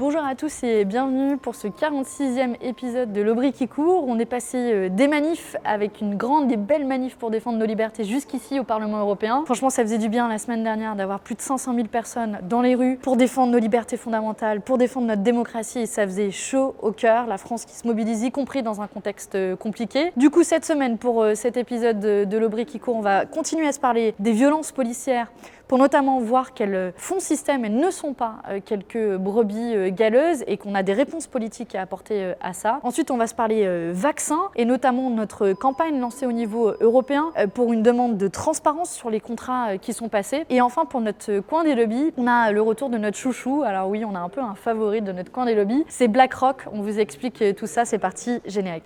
Bonjour à tous et bienvenue pour ce 46e épisode de L'Aubry qui court. On est passé des manifs avec une grande et belle manif pour défendre nos libertés jusqu'ici au Parlement européen. Franchement, ça faisait du bien la semaine dernière d'avoir plus de 500 000 personnes dans les rues pour défendre nos libertés fondamentales, pour défendre notre démocratie et ça faisait chaud au cœur. La France qui se mobilise, y compris dans un contexte compliqué. Du coup, cette semaine, pour cet épisode de L'Aubry qui court, on va continuer à se parler des violences policières pour notamment voir qu'elles font système et ne sont pas quelques brebis galeuses et qu'on a des réponses politiques à apporter à ça. Ensuite, on va se parler vaccins et notamment notre campagne lancée au niveau européen pour une demande de transparence sur les contrats qui sont passés. Et enfin, pour notre coin des lobbies, on a le retour de notre chouchou. Alors oui, on a un peu un favori de notre coin des lobbies. C'est BlackRock. On vous explique tout ça. C'est parti, générique.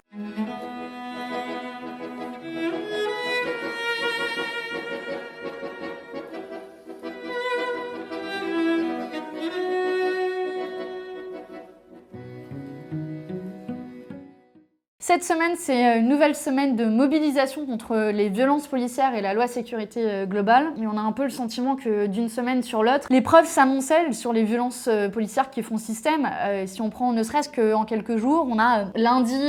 Cette semaine, c'est une nouvelle semaine de mobilisation contre les violences policières et la loi sécurité globale. Et on a un peu le sentiment que d'une semaine sur l'autre, les preuves s'amoncellent sur les violences policières qui font système. Si on prend ne serait-ce qu'en quelques jours, on a lundi,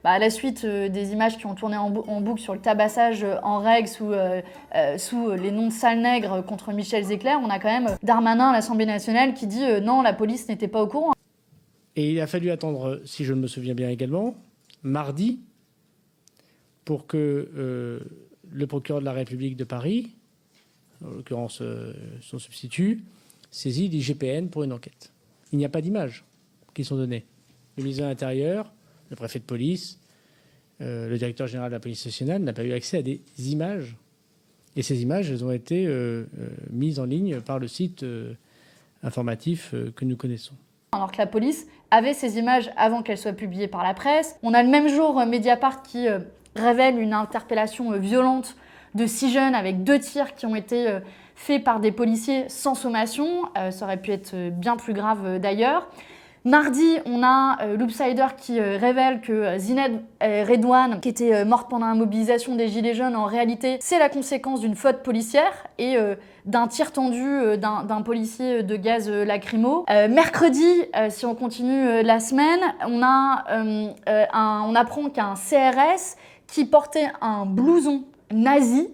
à la suite des images qui ont tourné en boucle sur le tabassage en règle sous les noms de sales nègres contre Michel Zecler, on a quand même Darmanin à l'Assemblée nationale qui dit non, la police n'était pas au courant. Et il a fallu attendre, si je me souviens bien également, mardi, pour que le procureur de la République de Paris, en l'occurrence son substitut, saisit l'IGPN pour une enquête. Il n'y a pas d'images qui sont données. Le ministre de l'Intérieur, le préfet de police, le directeur général de la police nationale n'a pas eu accès à des images. Et ces images, elles ont été mises en ligne par le site informatif que nous connaissons. Alors que la police avait ces images avant qu'elles soient publiées par la presse. On a le même jour Mediapart qui révèle une interpellation violente de 6 jeunes avec 2 tirs qui ont été faits par des policiers sans sommation. Ça aurait pu être bien plus grave d'ailleurs. Mardi, on a l'Oopsider qui révèle que Zined Redouane, qui était morte pendant la mobilisation des Gilets jaunes, en réalité, c'est la conséquence d'une faute policière et d'un tir tendu d'un policier de gaz lacrymo. Mercredi, si on continue la semaine, on apprend qu'un CRS qui portait un blouson nazi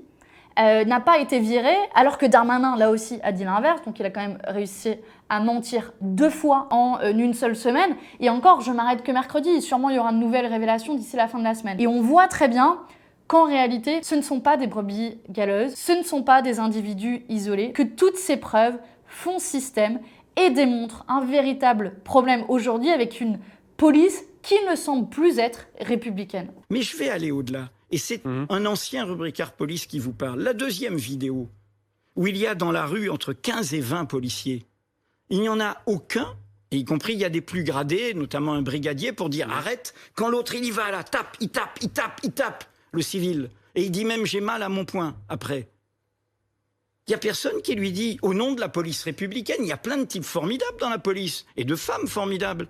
n'a pas été viré, alors que Darmanin, là aussi, a dit l'inverse. Donc il a quand même réussi à mentir 2 fois en une seule semaine. Et encore, je m'arrête que mercredi. Sûrement, il y aura de nouvelles révélations d'ici la fin de la semaine. Et on voit très bien qu'en réalité, ce ne sont pas des brebis galeuses, ce ne sont pas des individus isolés, que toutes ces preuves font système et démontrent un véritable problème aujourd'hui avec une police qui ne semble plus être républicaine. Mais je vais aller au-delà. Et c'est un ancien rubricard police qui vous parle. La deuxième vidéo, où il y a dans la rue entre 15 et 20 policiers, il n'y en a aucun, et y compris il y a des plus gradés, notamment un brigadier, pour dire arrête, quand l'autre il y va là, tape, il tape, le civil. Et il dit même j'ai mal à mon poing, après. Il n'y a personne qui lui dit, au nom de la police républicaine, il y a plein de types formidables dans la police, et de femmes formidables.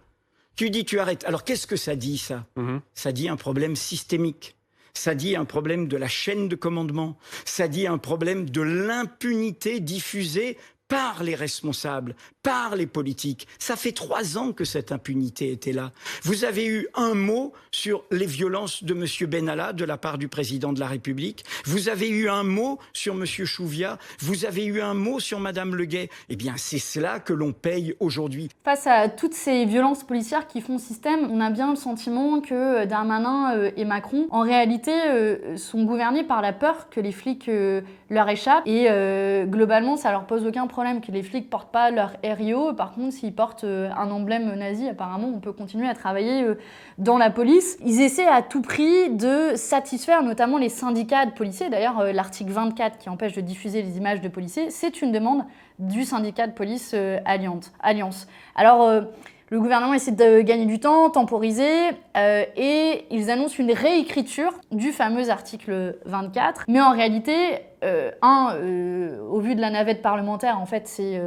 Tu dis tu arrêtes. Alors qu'est-ce que ça dit ça ? Ça dit un problème systémique. Ça dit un problème de la chaîne de commandement. Ça dit un problème de l'impunité diffusée par les responsables, par les politiques. Ça fait 3 ans que cette impunité était là. Vous avez eu un mot sur les violences de M. Benalla de la part du président de la République. Vous avez eu un mot sur M. Chouviat. Vous avez eu un mot sur Mme Le Gay. Eh bien, c'est cela que l'on paye aujourd'hui. Face à toutes ces violences policières qui font système, on a bien le sentiment que Darmanin et Macron, en réalité, sont gouvernés par la peur que les flics leur échappent. Et globalement, ça leur pose aucun problème que les flics portent pas leur RIO. Par contre, s'ils portent un emblème nazi, apparemment, on peut continuer à travailler dans la police. Ils essaient à tout prix de satisfaire notamment les syndicats de policiers. D'ailleurs, l'article 24 qui empêche de diffuser les images de policiers, c'est une demande du syndicat de police Alliance. Alors, le gouvernement essaie de gagner du temps, temporiser, et ils annoncent une réécriture du fameux article 24. Mais en réalité, au vu de la navette parlementaire, en fait, c'est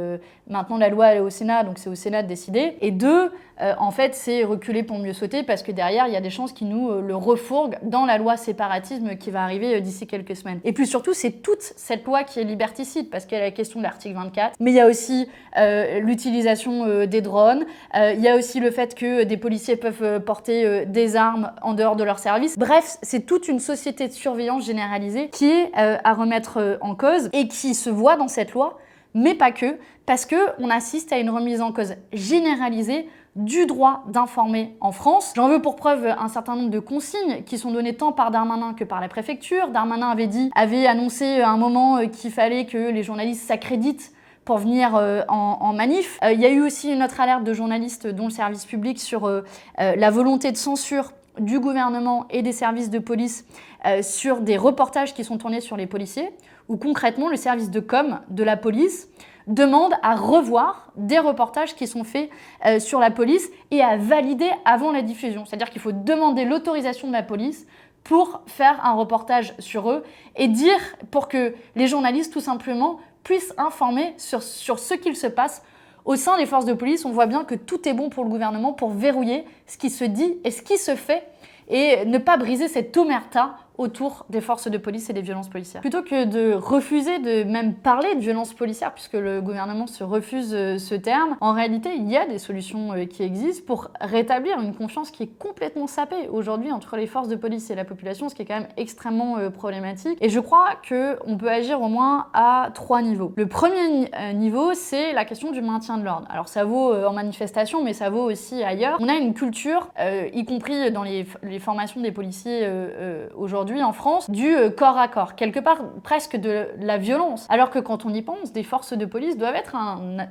maintenant la loi elle est au Sénat, donc c'est au Sénat de décider. Et 2, en fait, c'est reculer pour mieux sauter, parce que derrière, il y a des chances qu'ils nous le refourguent dans la loi séparatisme qui va arriver d'ici quelques semaines. Et puis surtout, c'est toute cette loi qui est liberticide, parce qu'il y a la question de l'article 24, mais il y a aussi l'utilisation des drones, il y a aussi le fait que des policiers peuvent porter des armes en dehors de leur service. Bref, c'est toute une société de surveillance généralisée qui est à remettre en cause et qui se voit dans cette loi, mais pas que, parce qu'on assiste à une remise en cause généralisée du droit d'informer en France. J'en veux pour preuve un certain nombre de consignes qui sont données tant par Darmanin que par la préfecture. Darmanin avait annoncé à un moment qu'il fallait que les journalistes s'accréditent pour venir en manif. Il y a eu aussi une autre alerte de journalistes dont le service public sur la volonté de censure du gouvernement et des services de police sur des reportages qui sont tournés sur les policiers, où concrètement le service de com de la police demande à revoir des reportages qui sont faits sur la police et à valider avant la diffusion. C'est-à-dire qu'il faut demander l'autorisation de la police pour faire un reportage sur eux et dire pour que les journalistes tout simplement puissent informer sur ce qu'il se passe au sein des forces de police. On voit bien que tout est bon pour le gouvernement pour verrouiller ce qui se dit et ce qui se fait et ne pas briser cette omerta autour des forces de police et des violences policières. Plutôt que de refuser de même parler de violences policières, puisque le gouvernement se refuse ce terme, en réalité, il y a des solutions qui existent pour rétablir une confiance qui est complètement sapée aujourd'hui entre les forces de police et la population, ce qui est quand même extrêmement problématique. Et je crois qu'on peut agir au moins à 3 niveaux. Le premier niveau, c'est la question du maintien de l'ordre. Alors ça vaut en manifestation, mais ça vaut aussi ailleurs. On a une culture, y compris dans les formations des policiers aujourd'hui, en France, du corps à corps, quelque part presque de la violence. Alors que quand on y pense, des forces de police doivent être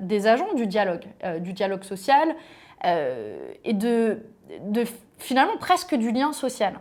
des agents du dialogue social et de finalement presque du lien social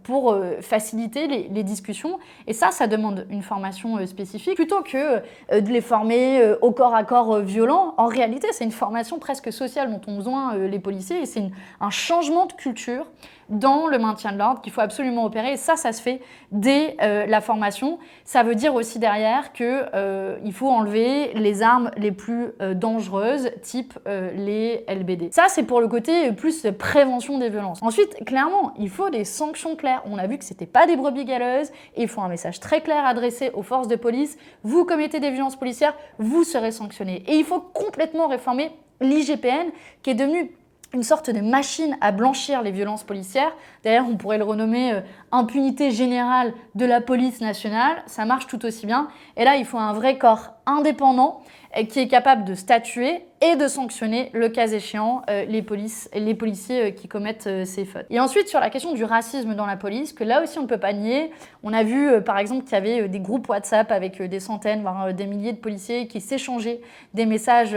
pour faciliter les discussions. Et ça demande une formation spécifique. Plutôt que de les former au corps à corps violent, en réalité, c'est une formation presque sociale dont ont besoin les policiers et c'est un changement de culture dans le maintien de l'ordre qu'il faut absolument opérer. Et ça se fait dès la formation. Ça veut dire aussi derrière qu'il faut enlever les armes les plus dangereuses, type les LBD. Ça, c'est pour le côté plus prévention des violences. Ensuite, clairement, il faut des sanctions claires. On a vu que c'était pas des brebis galeuses et il faut un message très clair adressé aux forces de police. Vous commettez des violences policières, vous serez sanctionnés. Et il faut complètement réformer l'IGPN qui est devenue une sorte de machine à blanchir les violences policières. D'ailleurs, on pourrait le renommer impunité générale de la police nationale. Ça marche tout aussi bien. Et là, il faut un vrai corps indépendant qui est capable de statuer et de sanctionner, le cas échéant, les policiers qui commettent ces fautes. Et ensuite, sur la question du racisme dans la police, que là aussi on ne peut pas nier, on a vu par exemple qu'il y avait des groupes WhatsApp avec des centaines, voire des milliers de policiers qui s'échangeaient des messages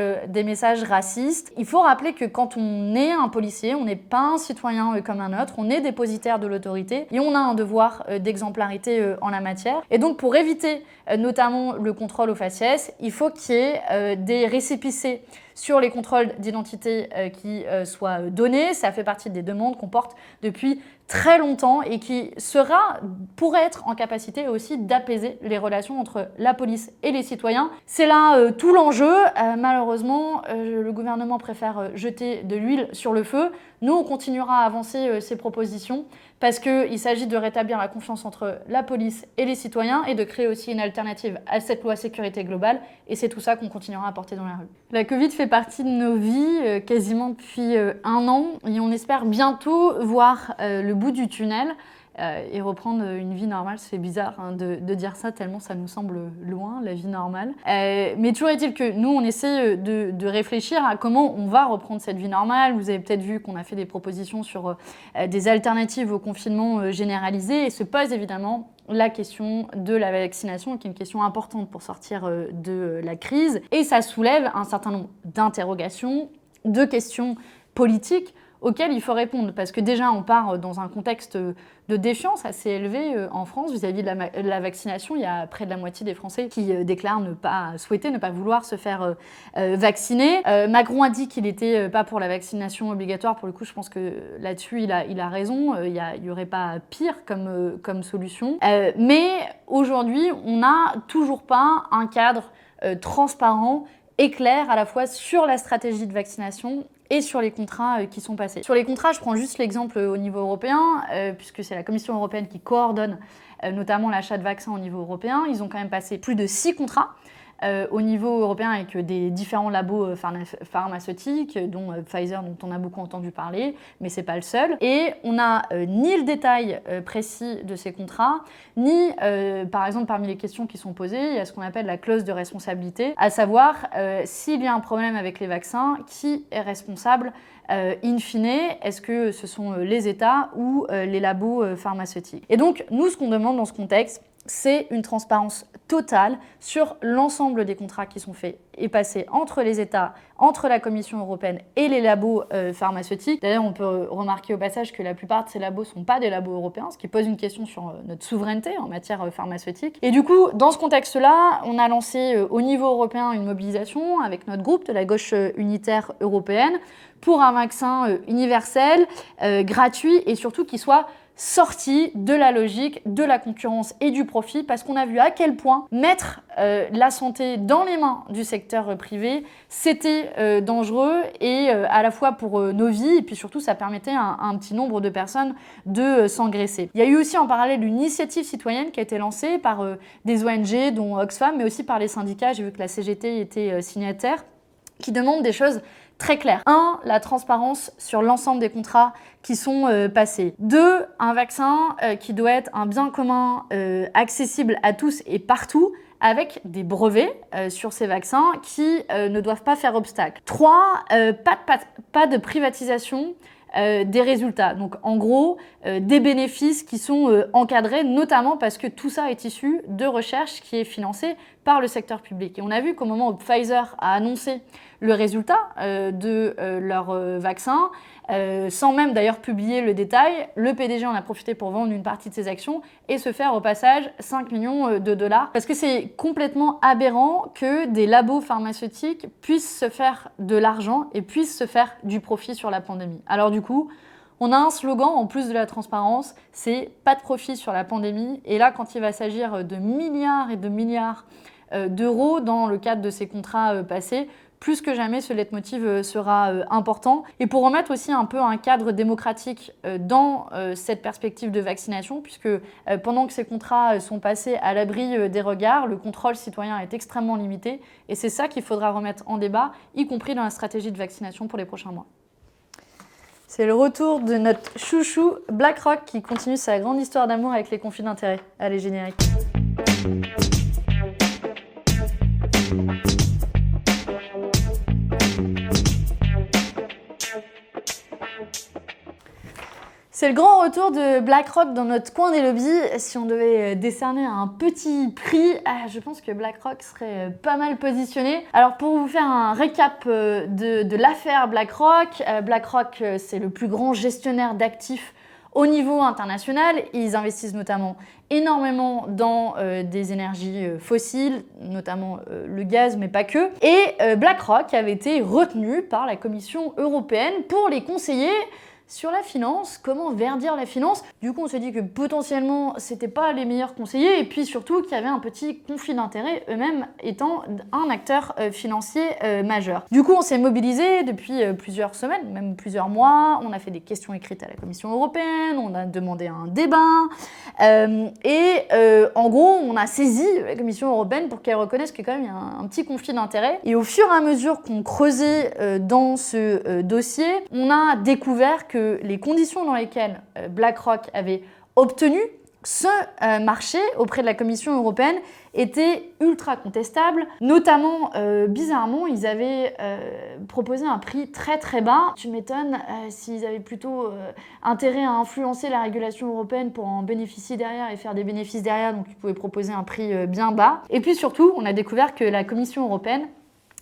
racistes. Il faut rappeler que quand on est un policier, on n'est pas un citoyen comme un autre, on est dépositaire de l'autorité et on a un devoir d'exemplarité en la matière. Et donc pour éviter notamment le contrôle au faciès, il faut qu'il y ait des récépissés sur les contrôles d'identité qui soient donnés. Ça fait partie des demandes qu'on porte depuis très longtemps et qui pourrait être en capacité aussi d'apaiser les relations entre la police et les citoyens. C'est là tout l'enjeu. Malheureusement, le gouvernement préfère jeter de l'huile sur le feu. Nous, on continuera à avancer ces propositions parce qu'il s'agit de rétablir la confiance entre la police et les citoyens et de créer aussi une alternative à cette loi sécurité globale. Et c'est tout ça qu'on continuera à porter dans la rue. La Covid fait partie de nos vies quasiment depuis 1 an et on espère bientôt voir le bout du tunnel et reprendre une vie normale. C'est bizarre de dire ça tellement ça nous semble loin, la vie normale. Mais toujours est-il que nous, on essaie de réfléchir à comment on va reprendre cette vie normale. Vous avez peut-être vu qu'on a fait des propositions sur des alternatives au confinement généralisé et se pose évidemment la question de la vaccination, qui est une question importante pour sortir de la crise. Et ça soulève un certain nombre d'interrogations, de questions politiques auxquelles il faut répondre. Parce que déjà, on part dans un contexte de défiance assez élevé en France vis-à-vis de la vaccination. Il y a près de la moitié des Français qui déclarent ne pas vouloir se faire vacciner. Macron a dit qu'il n'était pas pour la vaccination obligatoire. Pour le coup, je pense que là-dessus, il a raison. Il n'y aurait pas pire comme solution. Mais aujourd'hui, on n'a toujours pas un cadre transparent et clair à la fois sur la stratégie de vaccination et sur les contrats qui sont passés. Sur les contrats, je prends juste l'exemple au niveau européen, puisque c'est la Commission européenne qui coordonne notamment l'achat de vaccins au niveau européen. Ils ont quand même passé plus de 6 contrats au niveau européen avec des différents labos pharmaceutiques, dont Pfizer, dont on a beaucoup entendu parler, mais c'est pas le seul. Et on n'a ni le détail précis de ces contrats, ni, par exemple, parmi les questions qui sont posées, il y a ce qu'on appelle la clause de responsabilité, à savoir s'il y a un problème avec les vaccins, qui est responsable in fine, est-ce que ce sont les États ou les labos pharmaceutiques? Et donc, nous, ce qu'on demande dans ce contexte, c'est une transparence totale sur l'ensemble des contrats qui sont faits et passés entre les États, entre la Commission européenne et les labos pharmaceutiques. D'ailleurs, on peut remarquer au passage que la plupart de ces labos ne sont pas des labos européens, ce qui pose une question sur notre souveraineté en matière pharmaceutique. Et du coup, dans ce contexte-là, on a lancé au niveau européen une mobilisation avec notre groupe de la gauche unitaire européenne pour un vaccin universel, gratuit et surtout qui soit sorti de la logique, de la concurrence et du profit, parce qu'on a vu à quel point mettre la santé dans les mains du secteur privé, c'était dangereux et à la fois pour nos vies, et puis surtout ça permettait à un petit nombre de personnes de s'engraisser. Il y a eu aussi en parallèle une initiative citoyenne qui a été lancée par des ONG, dont Oxfam, mais aussi par les syndicats, j'ai vu que la CGT était signataire, qui demandent des choses très clair. 1, la transparence sur l'ensemble des contrats qui sont passés. 2, un vaccin qui doit être un bien commun accessible à tous et partout, avec des brevets sur ces vaccins qui ne doivent pas faire obstacle. 3, pas de privatisation des résultats. Donc en gros, des bénéfices qui sont encadrés, notamment parce que tout ça est issu de recherche qui est financée par le secteur public. Et on a vu qu'au moment où Pfizer a annoncé le résultat de leur vaccin, sans même d'ailleurs publier le détail, le PDG en a profité pour vendre une partie de ses actions et se faire au passage 5 millions de dollars. Parce que c'est complètement aberrant que des labos pharmaceutiques puissent se faire de l'argent et puissent se faire du profit sur la pandémie. Alors du coup, on a un slogan en plus de la transparence, c'est pas de profit sur la pandémie. Et là, quand il va s'agir de milliards et de milliards d'euros dans le cadre de ces contrats passés, plus que jamais, ce leitmotiv sera important. Et pour remettre aussi un peu un cadre démocratique dans cette perspective de vaccination, puisque pendant que ces contrats sont passés à l'abri des regards, le contrôle citoyen est extrêmement limité. Et c'est ça qu'il faudra remettre en débat, y compris dans la stratégie de vaccination pour les prochains mois. C'est le retour de notre chouchou BlackRock qui continue sa grande histoire d'amour avec les conflits d'intérêts. Allez, générique. C'est le grand retour de BlackRock dans notre coin des lobbies. Si on devait décerner un petit prix, je pense que BlackRock serait pas mal positionné. Alors pour vous faire un récap de l'affaire BlackRock, BlackRock c'est le plus grand gestionnaire d'actifs au niveau international. Ils investissent notamment énormément dans des énergies fossiles, notamment le gaz, mais pas que. Et BlackRock avait été retenu par la Commission européenne pour les conseiller sur la finance, comment verdir la finance. Du coup, on s'est dit que potentiellement, c'était pas les meilleurs conseillers et puis surtout qu'il y avait un petit conflit d'intérêts, eux-mêmes étant un acteur financier majeur. Du coup, on s'est mobilisé depuis plusieurs semaines, même plusieurs mois. On a fait des questions écrites à la Commission européenne, on a demandé un débat en gros, on a saisi la Commission européenne pour qu'elle reconnaisse qu'il y a quand même un petit conflit d'intérêts. Et au fur et à mesure qu'on creusait dans ce dossier, on a découvert que les conditions dans lesquelles BlackRock avait obtenu ce marché auprès de la Commission européenne étaient ultra contestables. Notamment, bizarrement, ils avaient proposé un prix très très bas. Tu m'étonnes s'ils avaient plutôt intérêt à influencer la régulation européenne pour en bénéficier derrière et faire des bénéfices derrière, donc ils pouvaient proposer un prix bien bas. Et puis surtout, on a découvert que la Commission européenne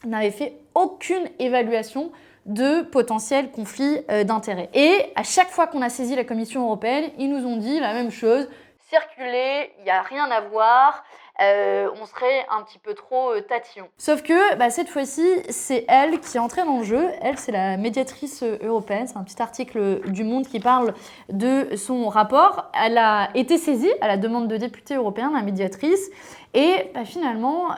n'avait fait aucune évaluation de potentiels conflits d'intérêts. Et à chaque fois qu'on a saisi la Commission européenne, ils nous ont dit la même chose, circuler, il n'y a rien à voir, on serait un petit peu trop tatillon. Sauf que cette fois-ci, c'est elle qui est entrée dans le jeu. Elle, c'est la médiatrice européenne. C'est un petit article du Monde qui parle de son rapport. Elle a été saisie à la demande de députés européens, la médiatrice. Et finalement,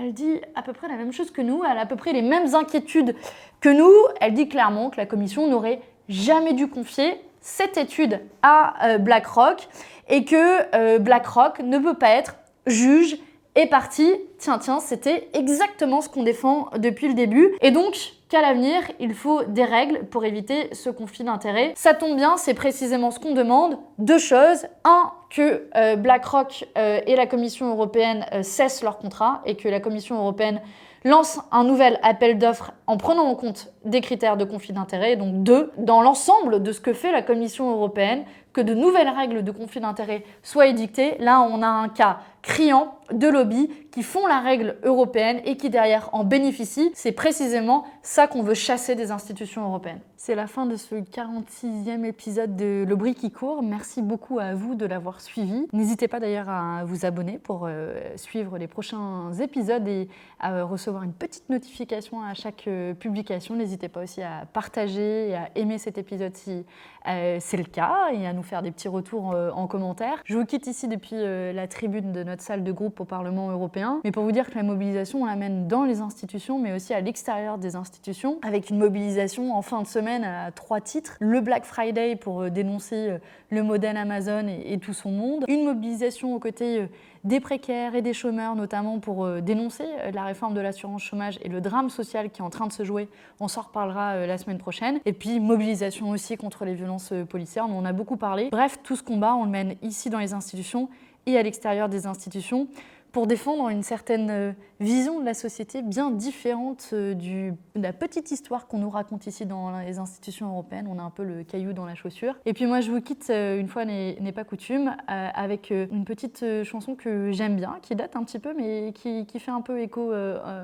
elle dit à peu près la même chose que nous. Elle a à peu près les mêmes inquiétudes que nous. Elle dit clairement que la Commission n'aurait jamais dû confier cette étude à BlackRock et que BlackRock ne peut pas être juge et partie. Tiens, c'était exactement ce qu'on défend depuis le début. Et donc, qu'à l'avenir, il faut des règles pour éviter ce conflit d'intérêts. Ça tombe bien, c'est précisément ce qu'on demande. Deux choses. Un, que BlackRock et la Commission européenne cessent leur contrat et que la Commission européenne lance un nouvel appel d'offres en prenant en compte des critères de conflit d'intérêts. Donc deux, dans l'ensemble de ce que fait la Commission européenne, que de nouvelles règles de conflit d'intérêts soient édictées. Là, on a un cas criant de lobbies qui font la règle européenne et qui derrière en bénéficient. C'est précisément ça qu'on veut chasser des institutions européennes. C'est la fin de ce 46e épisode de Le Bruit qui court. Merci beaucoup à vous de l'avoir suivi. N'hésitez pas d'ailleurs à vous abonner pour suivre les prochains épisodes et à recevoir une petite notification à chaque publication. N'hésitez pas aussi à partager et à aimer cet épisode si c'est le cas et à nous faire des petits retours en commentaire. Je vous quitte ici depuis la tribune de notre salle de groupe au Parlement européen, mais pour vous dire que la mobilisation, on l'amène dans les institutions, mais aussi à l'extérieur des institutions, avec une mobilisation en fin de semaine à 3 titres. Le Black Friday pour dénoncer le modèle Amazon et tout son monde. Une mobilisation aux côtés des précaires et des chômeurs, notamment pour dénoncer la réforme de l'assurance chômage et le drame social qui est en train de se jouer. On s'en reparlera la semaine prochaine. Et puis, mobilisation aussi contre les violences policières, on en a beaucoup parlé. Bref, tout ce combat, on le mène ici dans les institutions et à l'extérieur des institutions pour défendre une certaine vision de la société bien différente de la petite histoire qu'on nous raconte ici dans les institutions européennes. On a un peu le caillou dans la chaussure. Et puis moi, je vous quitte, une fois n'est pas coutume, avec une petite chanson que j'aime bien, qui date un petit peu, mais qui fait un peu écho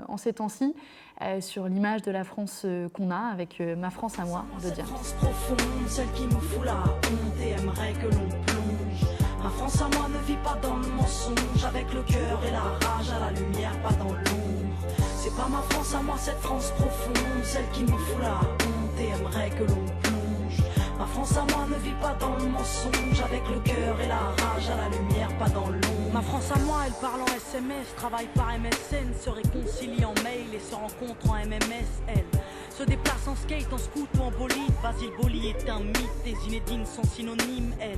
en ces temps-ci, sur l'image de la France qu'on a, avec Ma France à moi de Diams. Celle qui nous fout la honte et aimerait que l'on plonge. Ma France à moi ne vit pas dans le mensonge, avec le cœur et la rage à la lumière, pas dans l'ombre. C'est pas ma France à moi, cette France profonde, celle qui nous fout la honte et aimerait que l'on plonge. Ma France à moi ne vit pas dans le mensonge, avec le cœur et la rage à la lumière, pas dans l'ombre. Ma France à moi, elle parle en SMS, travaille par MSN, se réconcilie en mail et se rencontre en MMS, elle se déplace en skate, en scoot ou en bolide. Basile Boli est un mythe, des Zinedine sont synonymes, elle